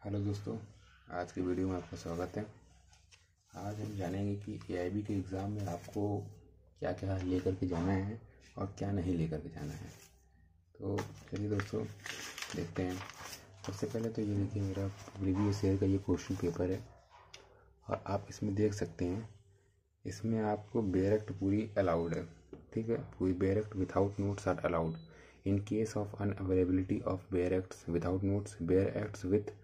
Hello दोस्तों, आज की वीडियो में आपका स्वागत है। आज हम जानेंगे कि एआईबी के एग्ज़ाम में आपको क्या क्या लेकर के जाना है और क्या नहीं लेकर के जाना है। तो चलिए दोस्तों देखते हैं। सबसे पहले तो ये देखिए, मेरा प्रीवियस ईयर का ये क्वेश्चन पेपर है और आप इसमें देख सकते हैं, इसमें आपको बेयरक्ट पूरी अलाउड है। ठीक है, पूरी bare act without notes are allowed in case of unavailability of bare acts without notes. Bare acts with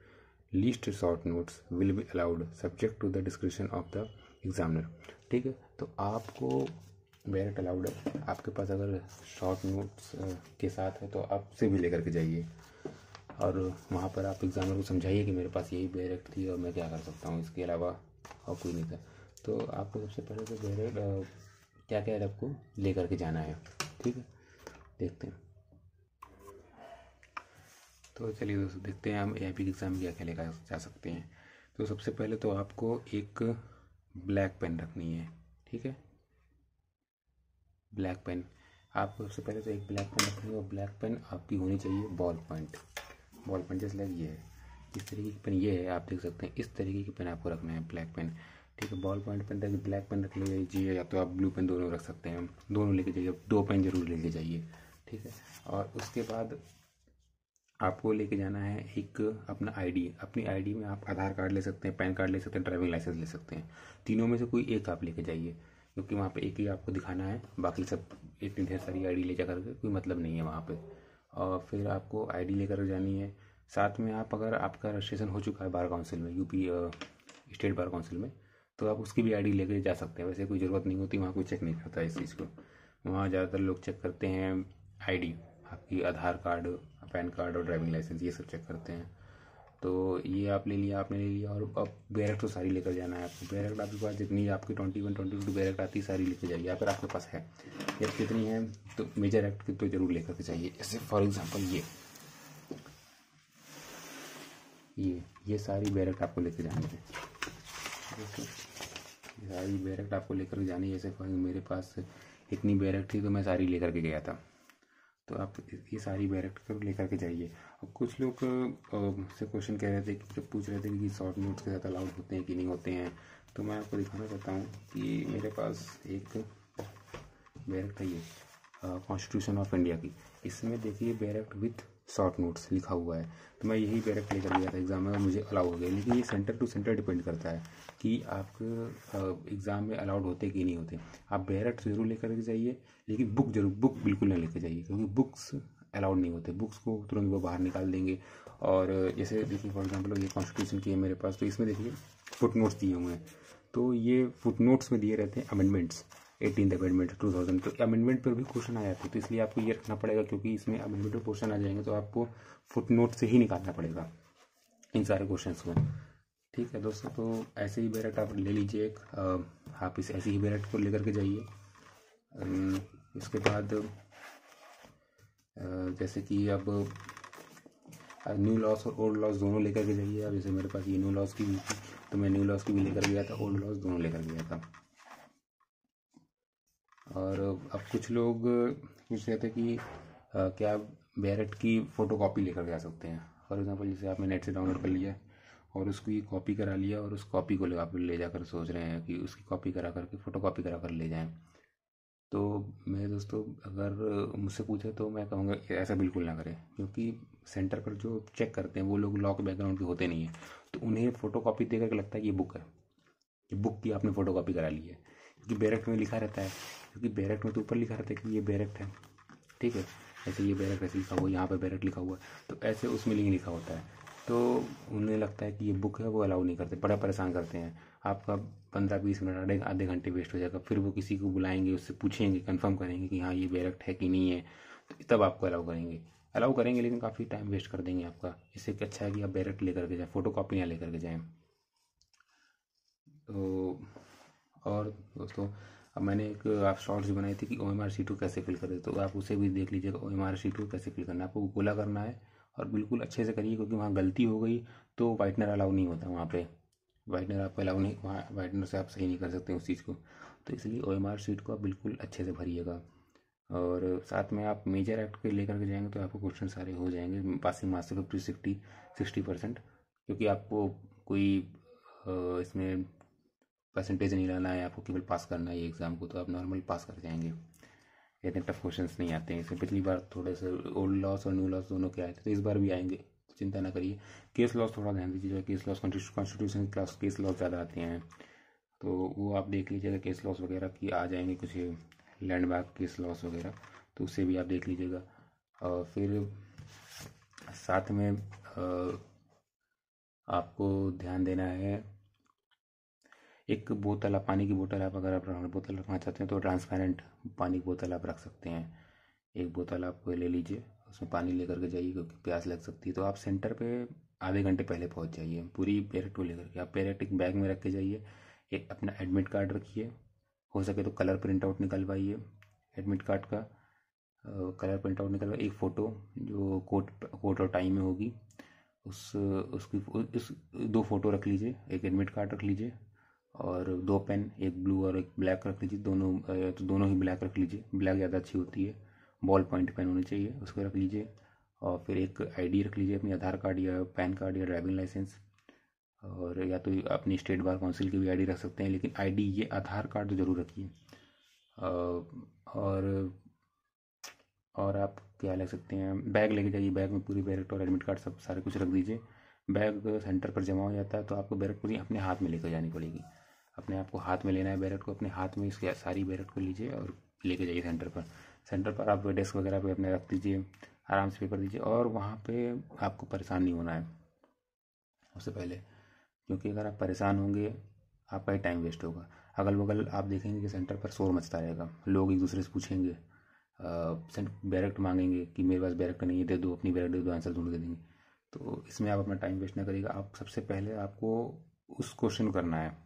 least short notes will be allowed subject to the description of the examiner. ठीक है, तो आपको बेयरक्ट अलाउड है। आपके पास अगर शॉर्ट नोट्स के साथ है तो आप उसे भी लेकर के जाइए और वहाँ पर आप एग्जामिनर को समझाइए कि मेरे पास यही बेयरक्ट थी और मैं क्या कर सकता हूँ, इसके अलावा और कोई नहीं था। तो आपको सबसे पहले तो बेयरक्ट क्या क्या है आपको लेकर के जाना है। ठीक है, देखते हैं। तो चलिए दोस्तों देखते हैं हम एआईबी के एग्ज़ाम में क्या क्या लेकर जा सकते हैं। तो सबसे पहले तो आपको एक ब्लैक पेन रखनी है। ठीक है, ब्लैक पेन आपको सबसे पहले तो एक ब्लैक पेन रखनी है और ब्लैक पेन आपकी होनी चाहिए बॉल पॉइंट जैसे लाइक ये है, इस तरीके की पेन ये है, आप देख सकते हैं इस तरीके की पेन आपको रखना है, ब्लैक पेन। ठीक है, बॉल पॉइंट पेन रखिए, ब्लैक पेन रख लीजिए या तो आप ब्लू पेन दोनों रख सकते हैं। दोनों लेके जाइए, 2 पेन जरूर लेके जाइए। ठीक है, और उसके बाद आपको लेके जाना है एक अपना आईडी। अपनी आईडी में आप आधार कार्ड ले सकते हैं, पैन कार्ड ले सकते हैं, ड्राइविंग लाइसेंस ले सकते हैं। तीनों में से कोई एक आप लेके जाइए, क्योंकि वहाँ पे एक ही आपको दिखाना है, बाकी सब इतनी ढेर सारी आईडी ले जा करके कोई मतलब नहीं है वहाँ पे। और फिर आपको आईडी लेकर जानी है। साथ में आप अगर आपका रजिस्ट्रेशन हो चुका है बार काउंसिल में, यूपी स्टेट बार काउंसिल में, तो आप उसकी भी आईडी लेकर जा सकते हैं। वैसे कोई ज़रूरत नहीं होती, वहाँ कोई चेक नहीं करता इस चीज़ को। वहाँ ज़्यादातर लोग चेक करते हैं आईडी, आपकी आधार कार्ड, पैन कार्ड और ड्राइविंग लाइसेंस, ये सब चेक करते हैं। तो ये आप ले लिया, आपने ले लिया। और अब बेयरक्ट तो सारी लेकर जाना है आपको। बेयरक्ट आपके पास जितनी आपकी 21, 22 बेयरक्ट आती है सारी लेके जाइए अगर आपके पास है। या कितनी है तो मेजर एक्ट की तो जरूर लेकर के जाइए। जैसे फॉर एग्जाम्पल ये सारी बेयरक्ट आपको लेकर जानी है। ये सारी बेयरक्ट आपको लेकर जानी है। जैसे मेरे पास इतनी बेयरक्ट थी तो मैं सारी लेकर के गया था। तो आप ये सारी बेयरक्ट को लेकर के जाइए। और कुछ लोग मुझसे क्वेश्चन कह रहे थे कि पूछ रहे थे कि शॉर्ट नोट्स के साथ अलाउड होते हैं कि नहीं होते हैं। तो मैं आपको दिखाना चाहता हूँ कि मेरे पास एक बेयरक्ट है, ये कॉन्स्टिट्यूशन ऑफ इंडिया की। इसमें देखिए बेयरक्ट विथ शॉर्ट नोट्स लिखा हुआ है। तो मैं यही बेयरक्ट लेकर गया था एग्जाम में और मुझे अलाउ हो गया। लेकिन ये सेंटर टू सेंटर डिपेंड करता है कि आपके एग्ज़ाम में अलाउड होते कि नहीं होते। आप बेयरक्ट जरूर लेकर के जाइए, लेकिन बुक बिल्कुल नहीं लेके जाइए, क्योंकि बुक्स अलाउड नहीं होते। बुक्स को तुरंत वो बाहर निकाल देंगे। और जैसे देखिए फॉर एग्जांपल ये कॉन्स्टिट्यूशन की है मेरे पास, तो इसमें देखिए फुट नोट्स दिए हुए हैं। तो ये फुट नोट्स में दिए रहते हैं अमेंडमेंट्स, 18th अमेंडमेंट 2000। तो अमेंडमेंट पर भी क्वेश्चन आ जाते हैं, तो इसलिए आपको ये रखना पड़ेगा, क्योंकि इसमें अमेंडमेंट पर क्वेश्चन आ जाएंगे तो आपको फुट नोट से ही निकालना पड़ेगा इन सारे क्वेश्चन को। ठीक है दोस्तों, तो ऐसे ही बेयरक्ट आप ले लीजिए एक, आप इस ऐसे ही बेयरक्ट को लेकर के जाइए। इसके बाद जैसे कि अब न्यू लॉस और ओल्ड लॉस दोनों लेकर के जाइए। अब जैसे मेरे पास ये न्यू लॉस की भी थी तो मैं न्यू लॉस की भी लेकर गया था, ओल्ड लॉस दोनों लेकर गया था। और अब कुछ लोग पूछ रहे थे कि क्या बेयरक्ट की फ़ोटोकॉपी लेकर जा सकते हैं। फॉर एग्जांपल जैसे आपने नेट से डाउनलोड कर लिया और उसकी कॉपी करा लिया और उस कॉपी को आप ले जाकर सोच रहे हैं कि उसकी कॉपी करा करके फ़ोटोकॉपी करा कर ले जाएं। तो मेरे दोस्तों अगर मुझसे पूछे तो मैं कहूँगा कि ऐसा बिल्कुल ना करें, क्योंकि सेंटर पर जो चेक करते हैं वो लोग लॉ के बैकग्राउंड के होते नहीं हैं। तो उन्हें फ़ोटोकॉपी देकर के लगता है ये बुक है, ये बुक की आपने फ़ोटोकॉपी करा ली है, क्योंकि बेयरक्ट में लिखा रहता है। क्योंकि बेयरक्ट में तो ऊपर लिखा रहता है कि ये बेयरक्ट है। ठीक है, ऐसे ये बेयरक्ट ऐसे लिखा हुआ है, यहाँ पर बेयरक्ट लिखा हुआ है, तो ऐसे उसमें नहीं लिखा होता है। तो उन्हें लगता है कि ये बुक है, वो अलाउ नहीं करते, बड़ा परेशान करते हैं। आपका 15-20 मिनट आधे घंटे वेस्ट हो जाएगा। फिर वो किसी को बुलाएंगे, उससे पूछेंगे, कंफर्म करेंगे कि हाँ ये बेयरक्ट है कि नहीं है, तो तब आपको अलाउ करेंगे, लेकिन काफ़ी टाइम वेस्ट कर देंगे आपका। इससे अच्छा है कि आप बेयरक्ट लेकर के जाएँ, फ़ोटो कॉपी ना लेकर के जाएँ। तो और दोस्तों अब मैंने एक आप शॉर्ट्स बनाई थी कि OMR शीट को कैसे फिल करें, तो आप उसे भी देख लीजिएगा। OMR शीट को कैसे फिल करना है, आपको गोला करना है और बिल्कुल अच्छे से करिए, क्योंकि वहाँ गलती हो गई तो वाइटनर अलाउ नहीं होता वहाँ पे। वाइटनर आपको अलाउ नहीं, वहाँ वाइटनर से आप सही नहीं कर सकते उस चीज़ को। तो इसलिए OMR शीट को आप बिल्कुल अच्छे से भरिएगा। और साथ में आप मेजर एक्ट के लेकर के जाएंगे तो आपको क्वेश्चन सारे हो जाएंगे। पासिंग मार्क्स 50-60% क्योंकि आपको कोई इसमें परसेंटेज नहीं लाना है, आपको केवल पास करना है ये एग्ज़ाम को, तो आप नॉर्मल पास कर जाएंगे। इतने टफ क्वेश्चंस नहीं आते हैं इसमें। पिछली बार थोड़े से ओल्ड लॉस और न्यू लॉस दोनों के आए थे, तो इस बार भी आएंगे, तो चिंता ना करिए। केस लॉस थोड़ा ध्यान दीजिएगा, case laws constitution class case laws ज़्यादा आते हैं, तो वो आप देख लीजिएगा। केस लॉस वगैरह की आ जाएंगे कुछ लैंडमार्क केस लॉस वगैरह, तो उससे भी आप देख लीजिएगा। और फिर साथ में आपको ध्यान देना है, एक बोतल, आप पानी की बोतल, आप अगर आप बोतल रखना चाहते हैं तो ट्रांसपेरेंट पानी की बोतल आप रख सकते हैं। एक बोतल आप ले लीजिए, उसमें पानी लेकर के जाइए, क्योंकि प्यास लग सकती है। तो आप सेंटर पे आधे घंटे पहले पहुंच जाइए, पूरी पेरेट को लेकर के। आप पेरेट एक बैग में रख के जाइए, एक अपना एडमिट कार्ड रखिए, हो सके तो कलर प्रिंट आउट निकलवाइए एडमिट कार्ड का। कलर प्रिंट आउट निकलवा, एक फ़ोटो जो कोट और टाई में होगी, उस 2 फ़ोटो रख लीजिए, एक एडमिट कार्ड रख लीजिए, और 2 पेन, एक ब्लू और एक ब्लैक रख लीजिए। तो दोनों ही ब्लैक रख लीजिए, ब्लैक ज़्यादा अच्छी होती है। बॉल पॉइंट पेन होनी चाहिए, उसको रख लीजिए। और फिर एक आईडी रख लीजिए, अपनी आधार कार्ड या पैन कार्ड या ड्राइविंग लाइसेंस, और या तो अपनी स्टेट बार काउंसिल की भी आईडी रख सकते हैं, लेकिन आईडी ये आधार कार्ड तो ज़रूर रखिए। और और आप क्या ले सकते हैं, बैग लेके जाइए, बैग में पूरी बैरेट और एडमिट कार्ड सब सारे कुछ रख दीजिए। बैग सेंटर पर जमा हो जाता है तो आपको बैरेट पूरी अपने हाथ में लेकर जानी पड़ेगी। अपने आप को हाथ में लेना है बैरेट को, अपने हाथ में इसकी सारी बैरेट को लीजिए और लेके जाइए सेंटर पर। सेंटर पर आप डेस्क वगैरह पे अपने रख दीजिए, आराम से पेपर दीजिए, और वहाँ पे आपको परेशान नहीं होना है उससे पहले, क्योंकि अगर आप परेशान होंगे आपका ही टाइम वेस्ट होगा। अगल बगल आप देखेंगे कि सेंटर पर शोर मचता रहेगा, लोग एक दूसरे से पूछेंगे, बैरेक्ट मांगेंगे कि मेरे पास बैरेक्ट नहीं है, दे दो, अपनी बैरेक्ट दे दो, आंसर ढूंढ के देंगे। तो इसमें आप अपना टाइम वेस्ट ना करिएगा। आप सबसे पहले आपको उस क्वेश्चन करना है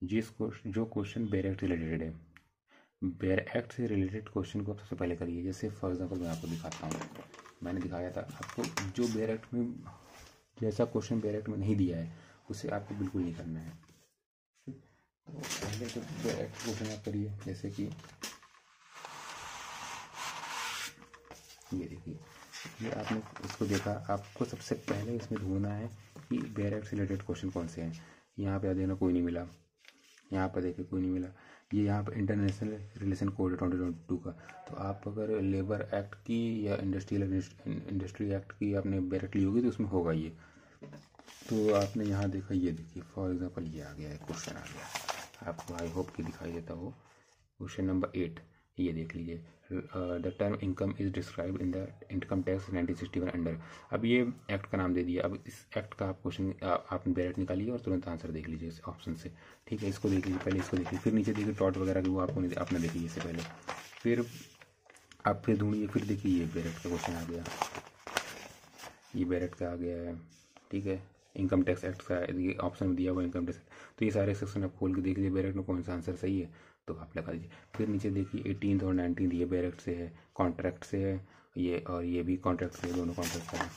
जो क्वेश्चन बैरेक्ट से रिलेटेड है। बैरेक्ट से रिलेटेड क्वेश्चन को आप सबसे पहले करिए। जैसे फॉर एग्जाम्पल मैं आपको दिखाता हूँ, मैंने दिखाया था आपको, जो बैरेक्ट में जैसा क्वेश्चन बैरेक्ट में नहीं दिया है उसे आपको बिल्कुल नहीं करना है। तो पहले तो बैरेक्ट क्वेश्चन आप करिए, जैसे कि ये देखिए, ये आपने इसको देखा, आपको सबसे पहले इसमें ढूंढना है कि बैरेक्ट से रिलेटेड क्वेश्चन कौन से हैं। यहाँ पे देना कोई नहीं मिला, यहाँ पर देखिए कोई नहीं मिला। ये यहाँ पर इंटरनेशनल रिलेशन कोड है 2022 का, तो आप अगर लेबर एक्ट की या इंडस्ट्री एक्ट की आपने बैरेक्ट ली होगी तो उसमें होगा ये। तो आपने यहाँ देखा, ये देखिए फॉर एग्जाम्पल ये आ गया है, क्वेश्चन आ गया आपको, आई होप कि दिखाई देता हो। क्वेश्चन नंबर 8 ये देख लीजिए, the term income is describe in the income tax 1961 under. अब ये एक्ट का नाम दे दिया, अब इस एक्ट का आप क्वेश्चन आप बैरेक्ट निकालिए और तुरंत आंसर देख लीजिए इस ऑप्शन से। ठीक है, इसको देख लीजिए, पहले इसको देखिए, फिर नीचे देखिए टॉट वगैरह की, वो आपको आपने देख लीजिए इससे पहले। फिर आप फिर ढूंढिए, फिर देखिए ये बैरेक्ट का क्वेश्चन आ गया, ये बैरेक्ट का आ गया है। ठीक है, इनकम टैक्स एक्ट का ऑप्शन में दिया हुआ इनकम टैक्स, तो ये सारे सेक्शन आप खोल के देख लीजिए बैरेक्ट में कौन सा आंसर सही है तो आप लगा दीजिए। फिर नीचे देखिए 18 और 19 ये बैरेक्ट से है, कॉन्ट्रैक्ट से है ये, और ये भी कॉन्ट्रैक्ट से है, दोनों कॉन्ट्रैक्ट का है।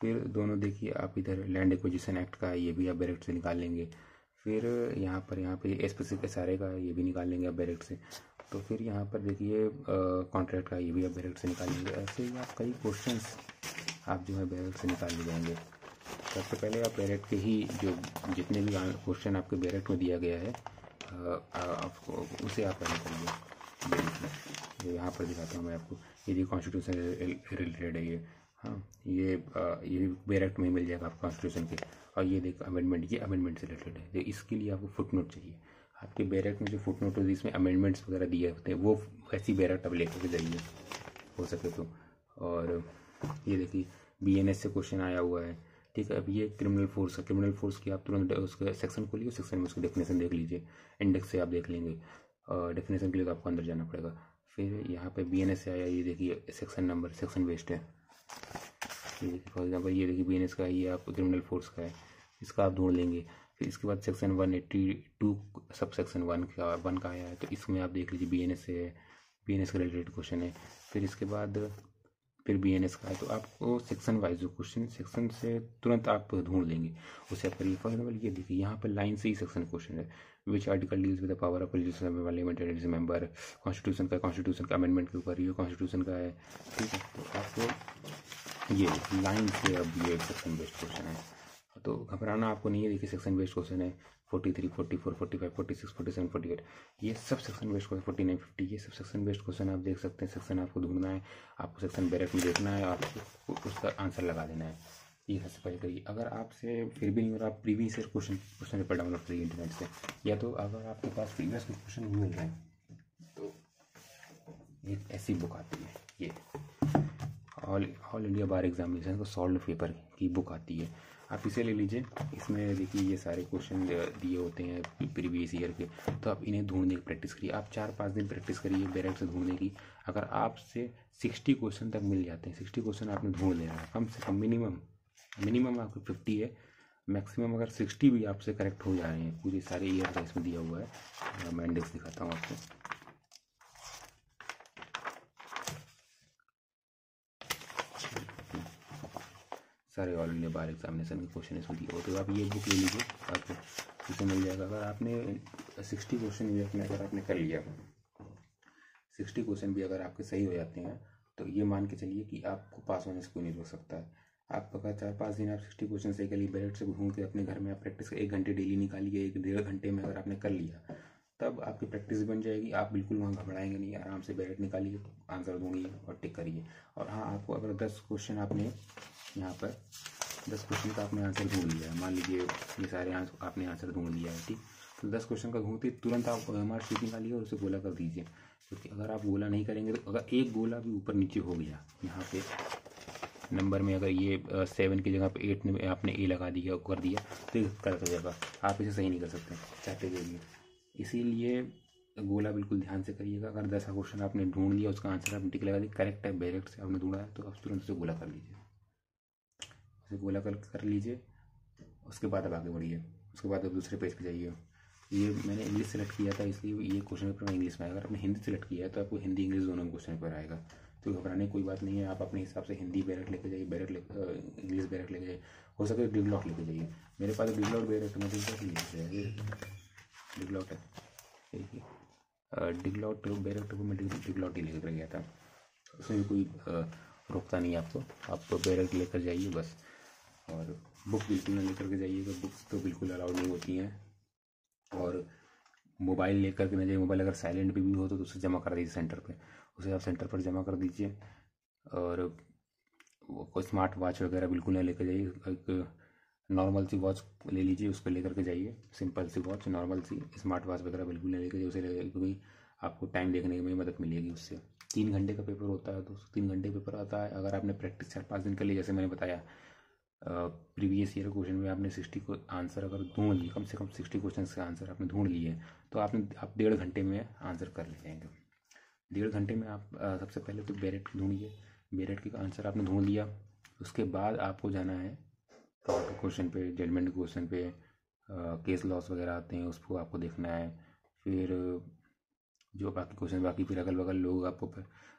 फिर दोनों देखिए आप इधर लैंड एक्विजिशन एक्ट का है, ये भी आप बैरेक्ट से निकाल लेंगे। फिर यहाँ पे स्पेसिफिक सारे का ये भी निकाल लेंगे आप बैरेक्ट से। तो फिर यहाँ पर देखिए कॉन्ट्रैक्ट का ये भी आप बैरेक्ट से निकाल लेंगे। ऐसे ही आप कई क्वेश्चंस आप जो है बैरेक्ट से निकाल ले जाएंगे। सबसे पहले आप बैरेक्ट के ही जो जितने भी क्वेश्चन आपके बैरेक्ट में दिया गया है आपको उसे आप पहले करिए। जो यहाँ पर दिखाता हूँ मैं आपको, ये कॉन्स्टिट्यूशन रिलेटेड है ये, हाँ ये बैरेक्ट में मिल जाएगा आपको कॉन्स्टिट्यूशन के। और ये देखो अमेंडमेंट, ये अमेंडमेंट से रिलेटेड है, तो इसके लिए आपको फुटनोट चाहिए। आपके बैरेक्ट में जो फुटनोट होती है इसमें अमेंडमेंट्स वगैरह दिए होते हैं, वो वैसी बैरेक्ट अब लेकर के जाइए हो सके तो। और ये देखिए BNS से क्वेश्चन आया हुआ है। ठीक है, अब ये क्रिमिनल फोर्स है, क्रिमिनल फोर्स की आप तुरंत उसके सेक्शन खोलिए, सेक्शन में उसकी डेफिनेशन देख लीजिए, इंडेक्स से आप देख लेंगे। डेफिनेशन के लिए तो आपको अंदर जाना पड़ेगा। फिर यहाँ पे BNS से आया, ये देखिए सेक्शन नंबर, सेक्शन बेस्ड है। ये देखिए फॉर एग्जाम्पल ये देखिए BNS का, ये आप क्रिमिनल फोर्स का है, इसका आप ढूंढ लेंगे। फिर इसके बाद सेक्शन 182 सब सेक्शन 1 का आया है, तो इसमें आप देख लीजिए BNS से है, BNS का रिलेटेड क्वेश्चन है। फिर इसके बाद फिर BNS का है, तो आपको सेक्शन वाइज जो क्वेश्चन सेक्शन से तुरंत आप ढूंढ लेंगे, उसे आप करिए। फॉर एग्जाम्पल ये देखिए यहाँ पर लाइन से ही सेक्शन क्वेश्चन है, which article deals with the power of parliament member, constitution का अमेंडमेंट के ऊपर ये कॉन्स्टिट्यूशन का है। ठीक है, तो आपको ये लाइन से अब ये सेक्शन बेस्ड क्वेश्चन है, तो घबराना आपको नहीं है। देखिए सेक्शन बेस्ड क्वेश्चन है 43, 44, 45, 46, 47, 48, ये सब सेक्शन बेस्ड क्वेश्चन, 49, 50, ये सब सेक्शन बेस्ड क्वेश्चन आप देख सकते हैं। सेक्शन आपको ढूंढना है, आपको सेक्शन बैरेक्ट में देखना है, आपको उसका आंसर लगा देना है। ये सबसे पहले करिए। अगर आपसे फिर भी नहीं हो रहा, आप previous year question paper download करिए इंटरनेट से, या तो अगर आपके पास प्रीवियस क्वेश्चन मिल रहे हैं तो एक ऐसी बुक आती है, ये ऑल इंडिया बार एग्जामिनेशन का सॉल्व पेपर की बुक आती है, आप इसे ले लीजिए। इसमें देखिए ये सारे क्वेश्चन दिए होते हैं प्रीवियस ईयर के, तो आप इन्हें ढूंढने की प्रैक्टिस करिए। आप 4-5 दिन प्रैक्टिस करिए बैरेक्ट से ढूंढने की। अगर आपसे 60 क्वेश्चन तक मिल जाते हैं, 60 क्वेश्चन आपने ढूंढ लेना है कम से कम, मिनिमम आपको 50 है, मैक्सिमम अगर 60 भी आपसे करेक्ट हो जा रहे हैं, पूरे सारे ईयर का इसमें दिया हुआ है। मैं इंडेक्स दिखाता हूँ आपको। सारे ऑल इंडिया बार एग्जामिनेशन के क्वेश्चन इसमें दिए हो, तो आप ये बुक ले लीजिए, आपको इसमें मिल जाएगा। अगर आपने 60 क्वेश्चन भी अगर आपने कर लिया, 60 क्वेश्चन भी अगर आपके सही हो जाते हैं, तो ये मान के चलिए कि आपको पास होने से कोई नहीं रोक सकता है। आप अगर 4-5 दिन आप 60 क्वेश्चन सही कर लिए, बैरेक्ट से घूम के अपने घर में आप प्रैक्टिस 1 घंटे डेली निकालिए, 1-1.5 घंटे में अगर आपने कर लिया, तब आपकी प्रैक्टिस बन जाएगी। आप बिल्कुल वहाँ घबराएंगे नहीं, आराम से बैरेक्ट निकालिए, आंसर ढूंढिए और टिक करिए। और हाँ, आपको अगर 10 क्वेश्चन आपने यहाँ पर 10 क्वेश्चन का आपने आंसर ढूंढ लिया है, मान लीजिए ये सारे आपने आंसर ढूंढ लिया है, ठीक, तो 10 क्वेश्चन का ढूंढते तुरंत आप OMR शीट निकालिए और उसे गोला कर दीजिए। क्योंकि अगर आप गोला नहीं करेंगे, तो अगर एक गोला भी ऊपर नीचे हो गया यहाँ पे नंबर में, अगर ये 7 की जगह पे 8 में आपने A लगा दिया कर दिया, तो गलत हो जाएगा, आप इसे सही नहीं कर सकते चाहते हुए भी। इसीलिए गोला बिल्कुल ध्यान से करिएगा। अगर 10 क्वेश्चन आपने ढूंढ लिया, उसका आंसर आपने टिक लगा दी, करेक्ट है, बैरेक्ट से आपने ढूंढा है, तो आप तुरंत उसे गोला कर लीजिए, उसे गोला कर लीजिए। उसके बाद अब आगे बढ़िए, उसके बाद अब दूसरे पेज पे जाइए। ये मैंने इंग्लिश सेलेक्ट किया था, इसलिए ये क्वेश्चन पेपर में इंग्लिश में आएगा। अगर आपने हिंदी सेलेक्ट किया है तो आपको हिंदी इंग्लिश दोनों में क्वेश्चन पेपर आएगा, तो घबराने की कोई बात नहीं है। आप अपने हिसाब से हिंदी बैरेक्ट लेके जाइए, इंग्लिश बैरेक्ट लेके जाइए, हो सके डिगलॉट लेके जाइए। मेरे पास डिगलॉट बैरेक्ट में डिगलॉट है, डिगलॉट बैरेक्ट को मैं डिगलॉट ही लेकर गया था, उसमें भी कोई रोकता नहीं आपको, आप बैरेक्ट लेकर जाइए बस। और बुक बिल्कुल ना लेकर के जाइएगा, बुक्स तो बिल्कुल अलाउड नहीं होती हैं। और मोबाइल लेकर के ना जाइए, मोबाइल अगर साइलेंट भी हो तो उसे जमा कर दीजिए सेंटर पे, उसे आप सेंटर पर जमा कर दीजिए। और कोई स्मार्ट वॉच वगैरह बिल्कुल ना लेकर जाइए, एक नॉर्मल सी वॉच ले लीजिए, उसको लेकर के जाइए, सिंपल सी वॉच, नॉर्मल सी। स्मार्ट वॉच वगैरह बिल्कुल नहीं लेकर जाइए, उसे ले, क्योंकि आपको टाइम देखने में मदद मिलेगी उससे। 3 घंटे का पेपर होता है, तो 3 घंटे पेपर आता है। अगर आपने प्रैक्टिस 4-5 दिन कर ली, जैसे मैंने बताया प्रीवियस ईयर क्वेश्चन में आपने 60 को आंसर अगर ढूंढ लिए, कम से कम 60 क्वेश्चन का आंसर आपने ढूंढ लिए, तो आप 1.5 घंटे में आंसर कर ले जाएंगे। 1.5 घंटे में आप सबसे पहले तो बैरेक्ट ढूंढिए, बैरेक्ट का आंसर आपने ढूंढ लिया, उसके बाद आपको जाना है क्वेश्चन पे, जजमेंट क्वेश्चन पे, केस लॉस वगैरह आते हैं, उसको आपको देखना है। फिर जो बाकी क्वेश्चन, बाकी फिर अगल बगल लोग आपको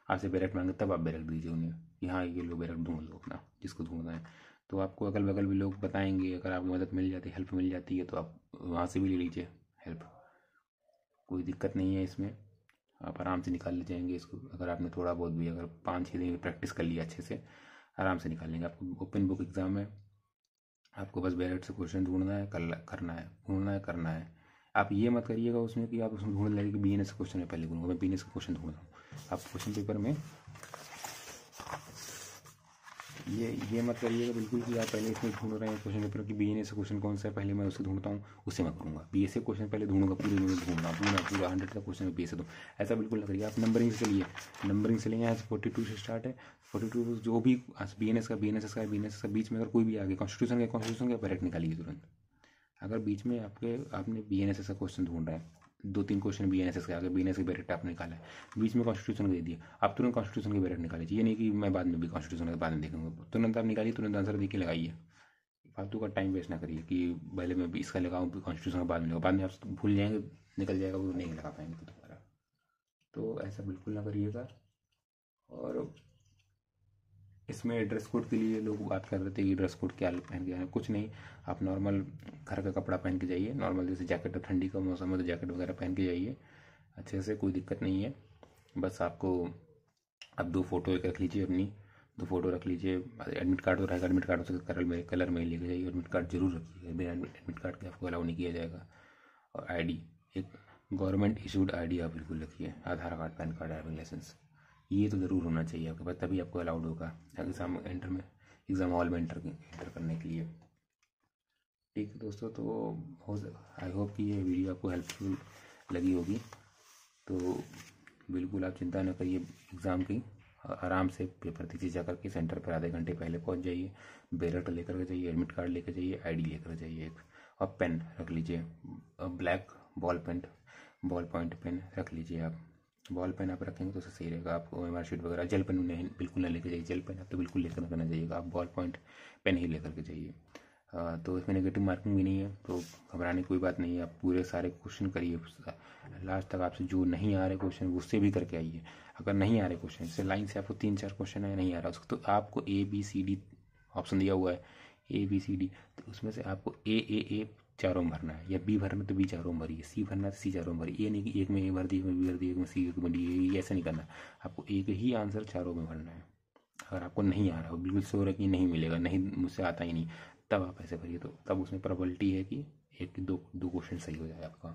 आपसे बैरेक्ट मांगे, तब आप बैरेक्ट दीजिए उन्हें कि हाँ ये लो बैरेक्ट ढूंढ लो अपना जिसको ढूंढना है। तो आपको अगल बगल भी लोग बताएंगे, अगर आपको मदद मिल जाती है, हेल्प मिल जाती है, तो आप वहाँ से भी ले लीजिए हेल्प, कोई दिक्कत नहीं है इसमें, आप आराम से निकाल ले जाएंगे इसको। अगर आपने थोड़ा बहुत भी, अगर 5-6 दिन प्रैक्टिस कर लिया अच्छे से, आराम से निकाल लेंगे। आपको ओपन बुक एग्ज़ाम है, आपको बस बैरेक्ट से क्वेश्चन ढूंढना है, करना है, ढूंढना है, करना है। आप ये मत करिएगा उसमें कि आप उसमें ढूंढ लेंगे कि BNS क्वेश्चन में पहले ढूंढूंगा, मैं BNS का क्वेश्चन ढूंढ रहा हूँ। आप क्वेश्चन पेपर में ये मत करिएगा बिल्कुल कि आप पहले इसमें ढूंढ रहे हैं क्वेश्चन पेपर की BNS क्वेश्चन कौन सा है, पहले मैं उसे ढूंढता हूँ, उससे मैं करूँगा। BSA क्वेश्चन पहले ढूंढूंगा, पूरे में ढूंढना, पूरा 100 का क्वेश्चन BSA दूँ, ऐसा बिल्कुल ना करिए। आप नंबरिंग से चलिए, नंबरिंग से लेंगे, यहाँ से 42 से स्टार्ट है, 42 जो भी BNS का बीच में अगर कोई भी आ गया, कॉन्स्टिट्यूशन का डायरेक्ट निकालिए तुरंत। अगर बीच में आपने BNSS का क्वेश्चन ढूंढ रहा है, 2-3 क्वेश्चन BNSS के आगे, BNS के बैरेक्ट आपने निकाला है, बीच में कॉन्स्टिट्यूशन दे दिया, आप तुरंत कॉन्स्टिट्यूशन के बैरेक्ट निकालिए। ये नहीं कि मैं बाद में भी कॉन्स्टिट्यूशन के बाद में देखूंगा, तुरंत आप निकालिए, तुरंत आंसर दे के लगाइए। फालतू का टाइम वेस्ट ना करिए कि पहले मैं भी इसका लगाऊँ, कॉन्स्टिट्यूशन के बाद में, बाद में आप भूल जाएंगे, निकल जाएगा, वो नहीं लगा पाएंगे दोबारा। तो ऐसा बिल्कुल ना करिएगा। और इसमें ड्रेस कोड के लिए लोग बात कर रहे थे कि ड्रेस कोड क्या पहन के आए, कुछ नहीं, आप नॉर्मल घर का कपड़ा पहन के जाइए, नॉर्मल जैसे जैकेट, ठंडी का मौसम है तो जैकेट वगैरह पहन के जाइए अच्छे से, कोई दिक्कत नहीं है। बस आपको अब 2 फोटो एक रख लीजिए अपनी, तो फ़ोटो रख लीजिए। एडमिट कार्ड तो रहेगा, एडमिट कार्ड से कलर में लेके जाइए, एडमिट कार्ड जरूर रखिए, बिना एडमिट कार्ड के आपको अलाउ नहीं किया जाएगा। और आईडी, एक गवर्नमेंट इशूड आईडी आप बिल्कुल रखिए, Aadhaar card, PAN card, driving licence, ये तो ज़रूर होना चाहिए आपके पास, तभी आपको अलाउड होगा एग्ज़ाम हॉल में एंटर करने के लिए। ठीक है दोस्तों, तो आई होप कि ये वीडियो आपको हेल्पफुल लगी होगी। तो बिल्कुल आप चिंता न करिए एग्ज़ाम की, आराम से पेपर दीजिए, जाकर के सेंटर पर आधे घंटे पहले पहुंच जाइए, बैलेट लेकर के जाइए, एडमिट कार्ड लेकर जाइए, आईडी लेकर जाइए एक, और पेन रख लीजिए, ब्लैक बॉल पॉइंट पेन रख लीजिए आप। बॉल पेन आप रखेंगे तो सही रहेगा। आप OMR शीट वगैरह जेल पेन नहीं, बिल्कुल ना लेकर जाइए, जेल पेन आप तो बिल्कुल लेकर करना जाइएगा, आप बॉल पॉइंट पेन ही लेकर के जाइए। तो इसमें नेगेटिव मार्किंग भी नहीं है, तो घबराने की कोई बात नहीं है। आप पूरे सारे क्वेश्चन करिए लास्ट तक, आपसे जो नहीं आ रहे क्वेश्चन उससे भी करके आइए। अगर नहीं आ रहे क्वेश्चन, जैसे लाइन से आपको 3-4 क्वेश्चन है नहीं आ रहा उसको, तो आपको ABCD ऑप्शन दिया हुआ है, ABCD, तो उसमें से आपको A चारों में भरना है, या B भरना तो B चारों में भरिए, C भरना है तो C चारों में भरिए। ये नहीं कि एक में A भर दी, एक में B भर दी, एक में C, एक में D, ऐसा नहीं करना। आपको एक ही आंसर चारों में भरना है। अगर आपको नहीं आ रहा हो, बिल्कुल श्योर है कि नहीं मिलेगा, नहीं मुझसे आता ही नहीं, तब आप ऐसे भरिए, तो तब उसमें प्रोबेबिलिटी है कि एक दो क्वेश्चन सही हो जाए आपका।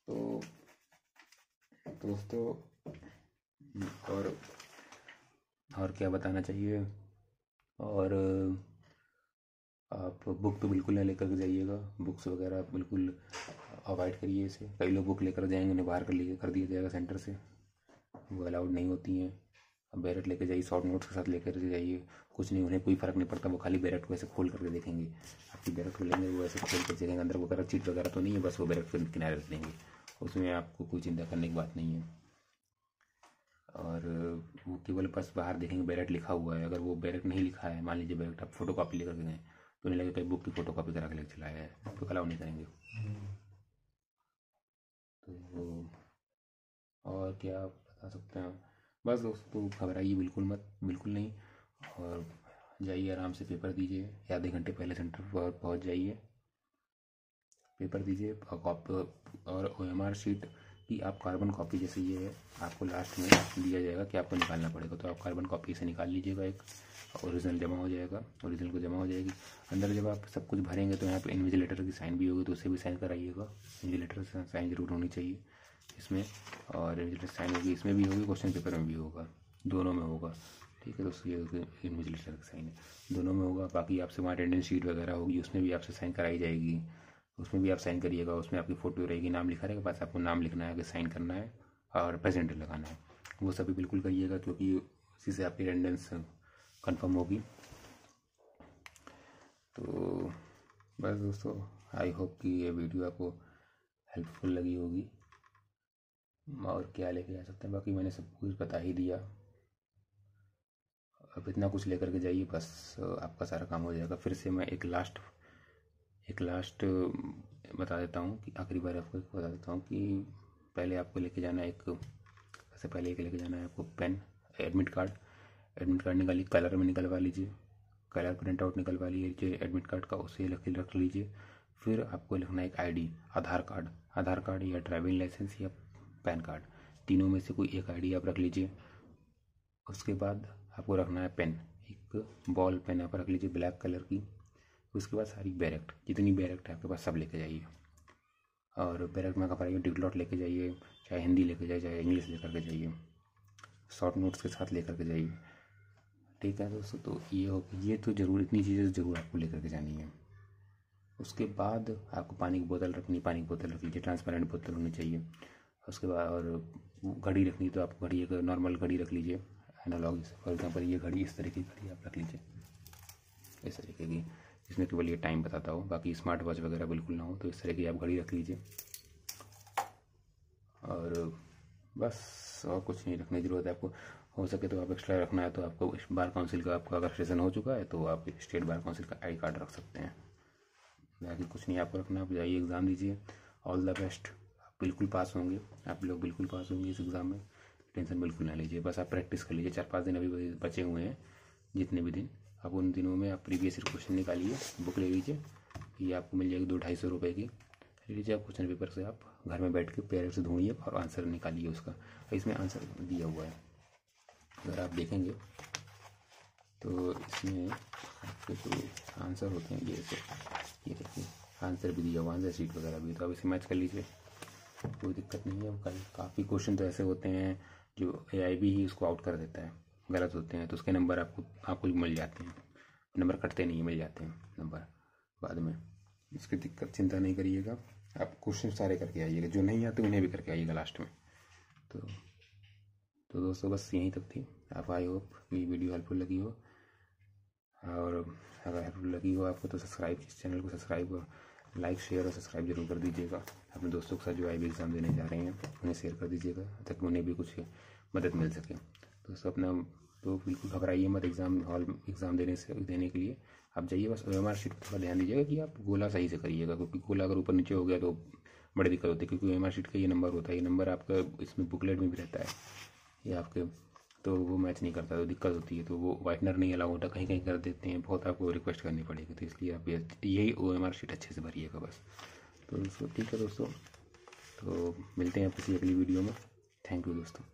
तो दोस्तों और क्या बताना चाहिए, और आप बुक तो बिल्कुल ना लेकर के जाइएगा, बुक्स वगैरह बिल्कुल अवॉइड करिए इसे। कई लोग बुक लेकर जाएंगे, उन्हें बाहर कर दिया जाएगा सेंटर से, वो अलाउड नहीं होती हैं। अब बैरेट लेके जाइए, शॉर्ट नोट्स के साथ लेकर जाइए, कुछ नहीं, उन्हें कोई फ़र्क नहीं पड़ता, वो खाली बैरेट को ऐसे खोल करके देखेंगे, आपकी बैरेट को लेंगे, वो ऐसे खोल कर देखेंगे, अंदर वगैरह चीट वगैरह तो नहीं है, बस वो बैरेट के किनारे रख देंगे, उसमें आपको कोई चिंता करने की बात नहीं है। और वो केवल बस बाहर देखेंगे बैरेट लिखा हुआ है, अगर वो बैरेट नहीं लिखा है, मान लीजिए बैरेट आप फोटो कॉपी लेकर के गए, तो उन्हें लगेगा बुक की फोटो कॉपी करा के लेकर चलाया है, तो अलाउ नहीं करेंगे। तो और क्या बता सकते हैं, बस दोस्तों घबराइए बिल्कुल मत, बिल्कुल नहीं, और जाइए आराम से पेपर दीजिए, या आधे घंटे पहले सेंटर पर पहुंच जाइए, पेपर दीजिए। और OMR शीट की आप कार्बन कॉपी, जैसे ये है, आपको लास्ट में दिया जाएगा कि आपको निकालना पड़ेगा, तो आप कार्बन कॉपी से निकाल लीजिएगा, एक ओरिजिनल जमा हो जाएगा, ओरिजिनल को जमा हो जाएगी। अंदर जब आप सब कुछ भरेंगे तो यहाँ पे इन्विजिलेटर की साइन भी होगी, तो उसे भी साइन कराइएगा, इन्विजिलेटर से साइन जरूर होनी चाहिए इसमें, और इन्विजिलेटर साइन होगी, इसमें भी होगी, क्वेश्चन पेपर में भी होगा, दोनों में होगा। ठीक है दोस्तों, ये इन्विजिलेटर का साइन है, दोनों में होगा। बाकी आपसे वहाँ अटेंडेंस शीट वगैरह होगी, उसमें भी आपसे साइन कराई जाएगी, उसमें भी आप साइन करिएगा, उसमें आपकी फ़ोटो रहेगी, नाम लिखा रहेगा, बस आपको नाम लिखना है कि साइन करना है और प्रेजेंट लगाना है, वो सभी बिल्कुल करिएगा, क्योंकि उसी से आपकी अटेंडेंस कंफर्म होगी। तो बस दोस्तों, आई होप कि ये वीडियो आपको हेल्पफुल लगी होगी, और क्या लेके आ सकते हैं, बाकी मैंने सब कुछ बता ही दिया। अब इतना कुछ लेकर के जाइए, बस आपका सारा काम हो जाएगा। फिर से मैं एक लास्ट बता देता हूँ कि आखिरी बार आपको बता देता हूँ कि पहले आपको लेके जाना है सबसे पहले एक लेके जाना है आपको पेन, एडमिट कार्ड निकालिए, कलर में निकलवा लीजिए, कलर प्रिंट आउट निकलवा लीजिए एडमिट कार्ड का, उसे रख लीजिए। फिर आपको लिखना है एक आईडी, आधार कार्ड या ड्राइविंग लाइसेंस या पैन कार्ड, तीनों में से कोई एक आईडी आप रख लीजिए। उसके बाद आपको रखना है पेन, एक बॉल पेन आप रख लीजिए ब्लैक कलर की। उसके बाद सारी बैरेक्ट, जितनी बैरेक्ट है आपके पास सब लेके जाइए, और बैरेक्ट में का डिगलॉट लेके जाइए, चाहे हिंदी लेके जाइए, चाहे इंग्लिश लेकर के जाइए, शॉर्ट नोट्स के साथ लेकर के जाइए। ठीक है दोस्तों, तो ये तो ज़रूर, इतनी चीज़ें ज़रूर आपको लेकर के जानी है। उसके बाद आपको पानी की बोतल रख लीजिए, ट्रांसपेरेंट बोतल होनी चाहिए। उसके बाद और घड़ी रखनी, तो आप घड़ी, एक नॉर्मल घड़ी रख लीजिए, एनालॉग, फॉर एग्जाम्पल ये घड़ी, इस तरह की घड़ी आप रख लीजिए, इस तरीके की, जिसमें केवल ये टाइम बताता हो, बाकी स्मार्ट वॉच वगैरह बिल्कुल ना हो, तो इस तरह की आप घड़ी रख लीजिए। और बस और कुछ नहीं रखने की ज़रूरत है आपको। हो सके तो आप एक्स्ट्रा रखना है तो आपको बार काउंसिल का, आपका अगर सेशन हो चुका है तो आप स्टेट बार काउंसिल का आई कार्ड रख सकते हैं। बाकी कुछ नहीं आपको रखना, आप जाइए एग्ज़ाम दीजिए, ऑल द बेस्ट, आप बिल्कुल पास होंगे, आप लोग बिल्कुल पास होंगे इस एग्ज़ाम में, टेंशन बिल्कुल ना लीजिए। बस आप प्रैक्टिस कर लीजिए, 4-5 दिन अभी बचे हुए हैं, जितने भी दिन, अब उन दिनों में आप प्रीवियस ईयर क्वेश्चन निकालिए, बुक ले लीजिए, ये आपको मिल जाएगी 200-250 रुपये की, ले लीजिए आप क्वेश्चन पेपर से, आप घर में बैठ के पेरेंट्स से ढूंढिए और आंसर निकालिए उसका, इसमें आंसर दिया हुआ है। अगर आप देखेंगे तो इसमें आपके जो आंसर होते हैं ये देखिए आंसर भी दिया हुआ, आंसर शीट वगैरह भी, तो आप इसे मैच कर लीजिए, कोई दिक्कत नहीं है। कल काफ़ी क्वेश्चन तो ऐसे होते हैं जो AIB ही उसको आउट कर देता है, गलत होते हैं, तो उसके नंबर आपको मिल जाते हैं, नंबर कटते नहीं, मिल जाते हैं नंबर बाद में। इसकी दिक्कत चिंता नहीं करिएगा, आप क्वेश्चन सारे करके आइएगा, जो नहीं आते उन्हें भी करके आइएगा लास्ट में। तो दोस्तों बस यहीं तक थी। आप आई होप ये वीडियो हेल्पफुल लगी हो, और अगर हेल्पफुल लगी हो आपको तो इस चैनल को सब्सक्राइब, लाइक, शेयर और सब्सक्राइब जरूर कर दीजिएगा। अपने दोस्तों के साथ जो IB एग्ज़ाम देने जा रहे हैं उन्हें शेयर कर दीजिएगा ताकि उन्हें भी कुछ मदद मिल सके। दोस्तों अपना तो बिल्कुल घबराइए मत एग्ज़ाम देने के लिए। आप जाइए, बस OMR शीट पर थोड़ा ध्यान दीजिएगा कि आप गोला सही से करिएगा, क्योंकि गोला अगर ऊपर नीचे हो गया तो बड़ी दिक्कत होती है, क्योंकि OMR शीट का ये नंबर होता है, ये नंबर आपका इसमें बुकलेट में भी रहता है, ये आपके तो वो मैच नहीं करता तो दिक्कत होती है, तो वो वाइटनर नहीं अलाउ होता, कहीं कहीं कर देते हैं, बहुत आपको रिक्वेस्ट करनी पड़ेगी, तो इसलिए आप यही OMR शीट अच्छे से भरिएगा बस। तो दोस्तों ठीक है दोस्तों, तो मिलते हैं किसी अगली वीडियो में। थैंक यू दोस्तों।